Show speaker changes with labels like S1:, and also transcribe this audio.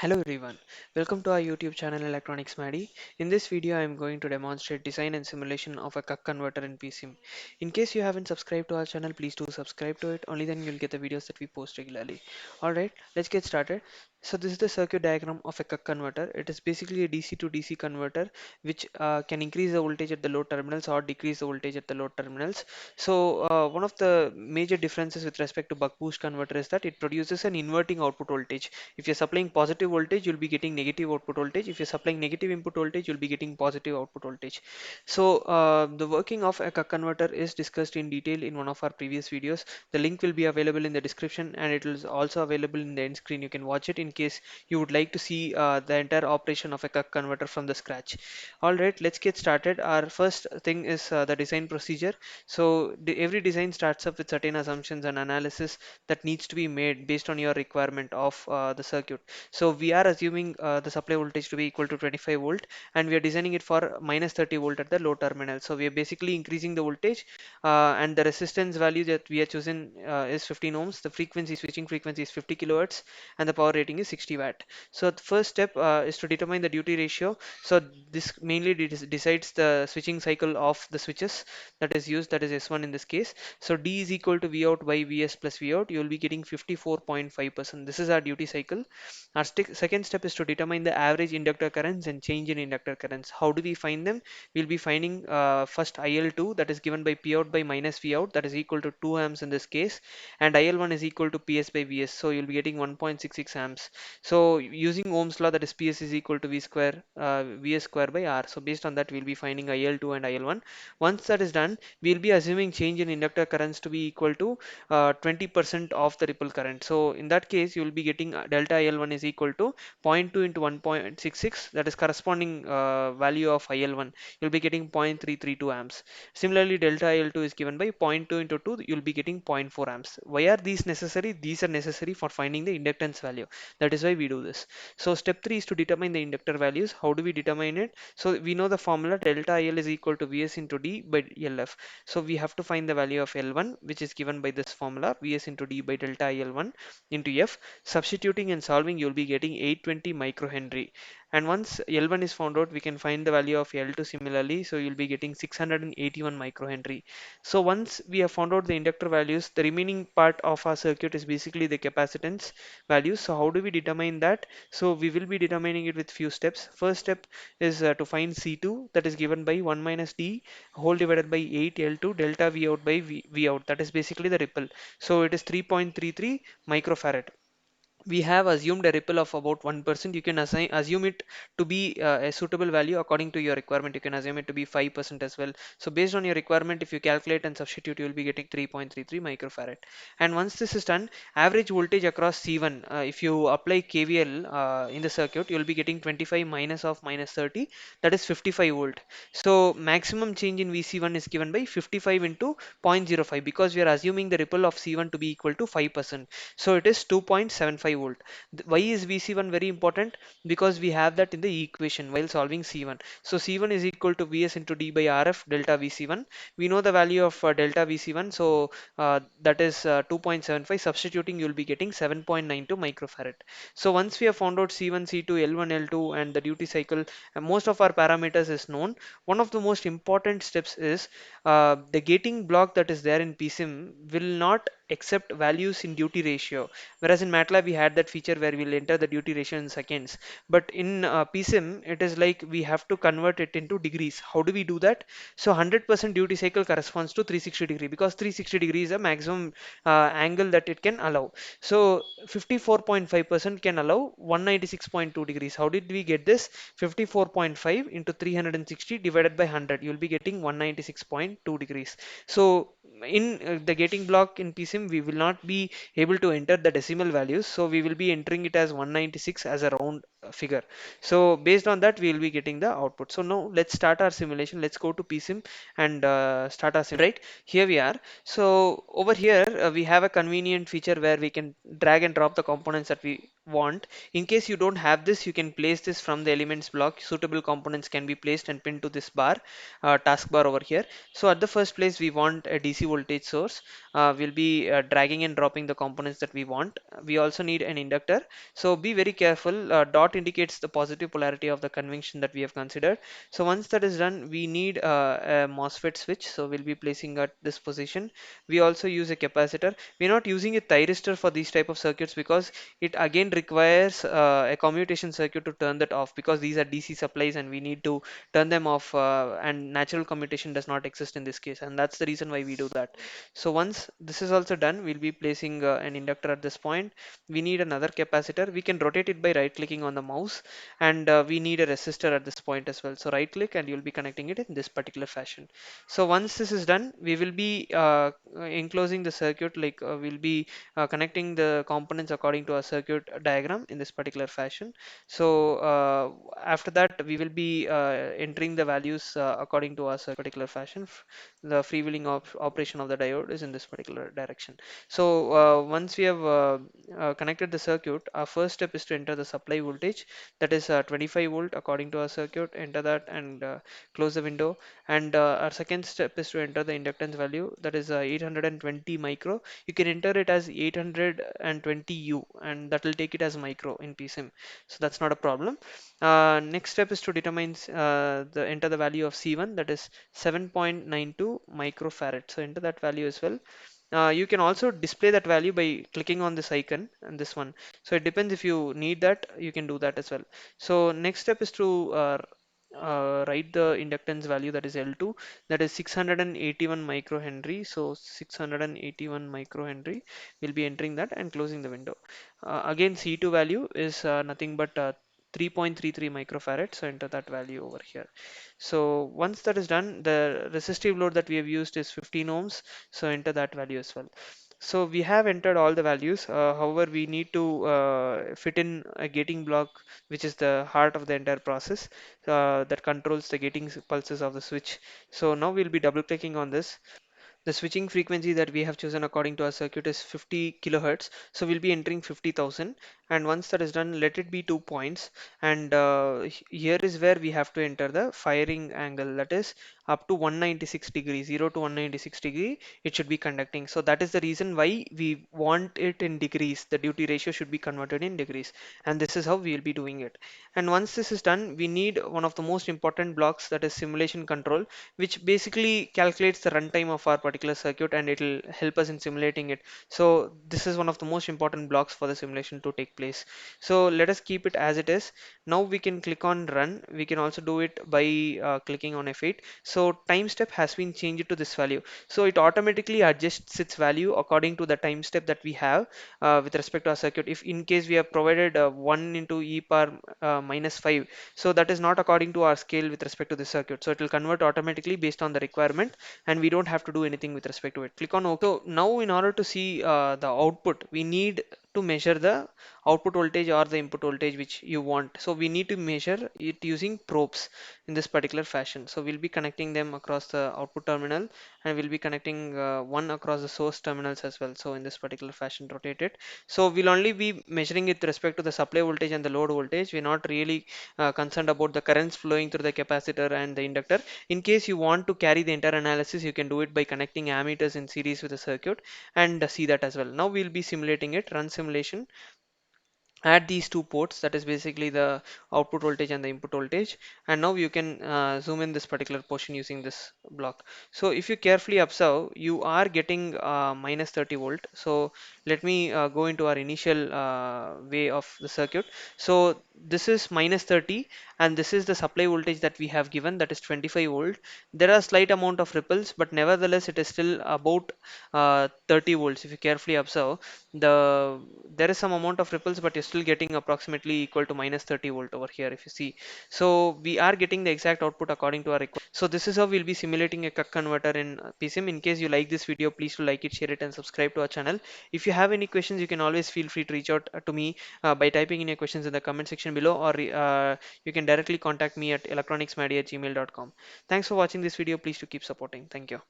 S1: Hello everyone, welcome to our YouTube channel Electronics Maddie. In this video I am going to demonstrate design and simulation of a CUC converter in PSIM. In case you haven't subscribed to our channel, please do subscribe to it, only then you'll get the videos that we post regularly. Alright, let's get started. So this is the circuit diagram of a CUC converter. It is basically a DC to DC converter which can increase the voltage at the load terminals or decrease the voltage at the load terminals. So one of the major differences with respect to buck boost converter is that it produces an inverting output voltage. If you're supplying positive voltage, you'll be getting negative output voltage. If you're supplying negative input voltage, you'll be getting positive output voltage. So the working of a converter is discussed in detail in one of our previous videos. The link will be available in the description and it is also available in the end screen. You can watch it in case you would like to see the entire operation of a converter from the scratch. All right, let's get started. Our first thing is the design procedure. So every design starts up with certain assumptions and analysis that needs to be made based on your requirement of the circuit. So we are assuming the supply voltage to be equal to 25 volt and we are designing it for minus 30 volt at the low terminal. So we are basically increasing the voltage and the resistance value that we are choosing is 15 ohms. The frequency switching frequency is 50 kilohertz and the power rating is 60 watt. So the first step is to determine the duty ratio. So this mainly decides the switching cycle of the switches that is used, that is S1 in this case. So D is equal to V out by Vs plus V out. You will be getting 54.5%. This is our duty cycle. Our second step is to determine the average inductor currents and change in inductor currents. How do we find them? We'll be finding first IL2, that is given by P out by minus V out, that is equal to 2 amps in this case, and IL1 is equal to PS by Vs. So you'll be getting 1.66 amps. So using Ohm's law, that is PS is equal to V square Vs square by R. So based on that, we'll be finding IL2 and IL1. Once that is done, we'll be assuming change in inductor currents to be equal to 20% of the ripple current. So in that case, you will be getting delta IL1 is equal to zero point 0.2 into 1.66, that is corresponding value of IL1. You'll be getting 0.332 amps. Similarly, delta IL2 is given by zero point 0.2 into 2, you'll be getting zero point 0.4 amps. Why are these necessary? These are necessary for finding the inductance value. That is why we do this. So step 3 is to determine the inductor values. How do we determine it? So we know the formula delta IL is equal to Vs into D by LF. So we have to find the value of L1, which is given by this formula, Vs into D by delta IL1 into F. Substituting and solving, you'll be getting 820 microhenry. And once L1 is found out, we can find the value of L2 similarly. So you'll be getting 681 microhenry. So once we have found out the inductor values, the remaining part of our circuit is basically the capacitance values. So how do we determine that? So we will be determining it with few steps. First step is to find C2, that is given by 1 minus D whole divided by 8 L2 delta V out by v out, that is basically the ripple. So it is 3.33 microfarad. We have assumed a ripple of about 1%. You can assume it to be a suitable value according to your requirement. You can assume it to be 5% as well. So based on your requirement, if you calculate and substitute, you will be getting 3.33 microfarad. And once this is done, average voltage across C1, if you apply KVL in the circuit, you will be getting 25 minus of minus 30, that is 55 volt. So maximum change in VC1 is given by 55 into zero point zero 0.05, because we are assuming the ripple of C1 to be equal to 5%. So it is 2.75 volt. Why is VC1 very important? Because we have that in the equation while solving C1. So C1 is equal to Vs into D by Rf delta VC1. We know the value of delta VC1. So that is 2.75. Substituting, you will be getting 7.92 microfarad. So once we have found out C1, C2, L1, L2 and the duty cycle, most of our parameters is known. One of the most important steps is the gating block that is there in PSIM will not accept values in duty ratio, whereas in MATLAB we had that feature where we'll enter the duty ratio in seconds, but in PSIM it is like we have to convert it into degrees. How do we do that? So 100% duty cycle corresponds to 360 degree, because 360 degree is a maximum angle that it can allow. So 54.5% can allow 196.2 degrees. How did we get this? 54.5 into 360 divided by 100, you will be getting 196.2 degrees. So in the gating block in PSIM, we will not be able to enter the decimal values, so we will be entering it as 196 as a round figure. So based on that, we will be getting the output. So now let's start our simulation. Let's go to PSIM and start our sim. Right, here we are. So over here we have a convenient feature where we can drag and drop the components that we want. In case you don't have this, you can place this from the elements block. Suitable components can be placed and pinned to this bar, taskbar over here. So at the first place, we want a DC voltage source. We'll be dragging and dropping the components that we want. We also need an inductor. So be very careful. Dot indicates the positive polarity of the convention that we have considered. So once that is done, we need a MOSFET switch. So we'll be placing at this position. We also use a capacitor. We're not using a thyristor for these type of circuits because it again requires a commutation circuit to turn that off, because these are DC supplies and we need to turn them off, and natural commutation does not exist in this case, and that's the reason why we do that. So once this is also done, we'll be placing an inductor at this point. We need another capacitor. We can rotate it by right clicking on the mouse, and we need a resistor at this point as well. So right click and you'll be connecting it in this particular fashion. So once this is done, we will be enclosing the circuit, like we'll be connecting the components according to a circuit diagram in this particular fashion. So after that, we will be entering the values according to our particular fashion. The freewheeling operation of the diode is in this particular direction. So once we have connected the circuit, our first step is to enter the supply voltage, that is 25 volt according to our circuit. Enter that and close the window. And our second step is to enter the inductance value, that is 820 micro. You can enter it as 820 U, and that will take it as micro in PSIM. So that's not a problem. Next step is to determine the enter the value of C1, that is 7.92 microfarad. So enter that value as well. You can also display that value by clicking on this icon and this one. So it depends, if you need that, you can do that as well. So next step is to write the inductance value, that is L2, that is 681 microhenry. So 681 microhenry, we'll be entering that and closing the window. Again, C2 value is nothing but 3.33 microfarad. So enter that value over here. So once that is done, the resistive load that we have used is 15 ohms. So enter that value as well. So we have entered all the values. However, we need to fit in a gating block, which is the heart of the entire process, that controls the gating pulses of the switch. So now we'll be double clicking on this. The switching frequency that we have chosen according to our circuit is 50 kilohertz. So we'll be entering 50,000. And once that is done, let it be 2 points. And here is where we have to enter the firing angle, that is up to 196 degrees, 0 to 196 degree. It should be conducting. So that is the reason why we want it in degrees. The duty ratio should be converted in degrees. And this is how we will be doing it. And once this is done, we need one of the most important blocks, that is simulation control, which basically calculates the runtime of our particular circuit and it will help us in simulating it. So this is one of the most important blocks for the simulation to take place. So let us keep it as it is. Now we can click on run. We can also do it by clicking on F8. So time step has been changed to this value. So it automatically adjusts its value according to the time step that we have with respect to our circuit. If in case we have provided 1 into e power minus 5, so that is not according to our scale with respect to the circuit. So it will convert automatically based on the requirement, and we don't have to do anything with respect to it. Click on OK. So now in order to see the output, we need to measure the output voltage or the input voltage which you want. So we need to measure it using probes in this particular fashion. So we'll be connecting them across the output terminal, and we'll be connecting one across the source terminals as well. So in this particular fashion, rotate it. So we'll only be measuring it with respect to the supply voltage and the load voltage. We're not really concerned about the currents flowing through the capacitor and the inductor. In case you want to carry the entire analysis, you can do it by connecting ammeters in series with the circuit and see that as well. Now we'll be simulating it. Run simulation. Add these two ports, that is basically the output voltage and the input voltage. And now you can zoom in this particular portion using this block. So if you carefully observe, you are getting minus 30 volt. So let me go into our initial way of the circuit. So this is minus 30, and this is the supply voltage that we have given, that is 25 volt. There are slight amount of ripples, but nevertheless it is still about 30 volts. If you carefully observe, there is some amount of ripples, but you're still getting approximately equal to minus 30 volt over here, if you see. So we are getting the exact output according to our requirement. So this is how we'll be simulating a CUC converter in PSIM. In case you like this video, please do like it, share it, and subscribe to our channel. If you have any questions, you can always feel free to reach out to me by typing in your questions in the comment section below, or you can directly contact me at electronicsmadi@gmail.com. Thanks for watching this video. Please do keep supporting. Thank you.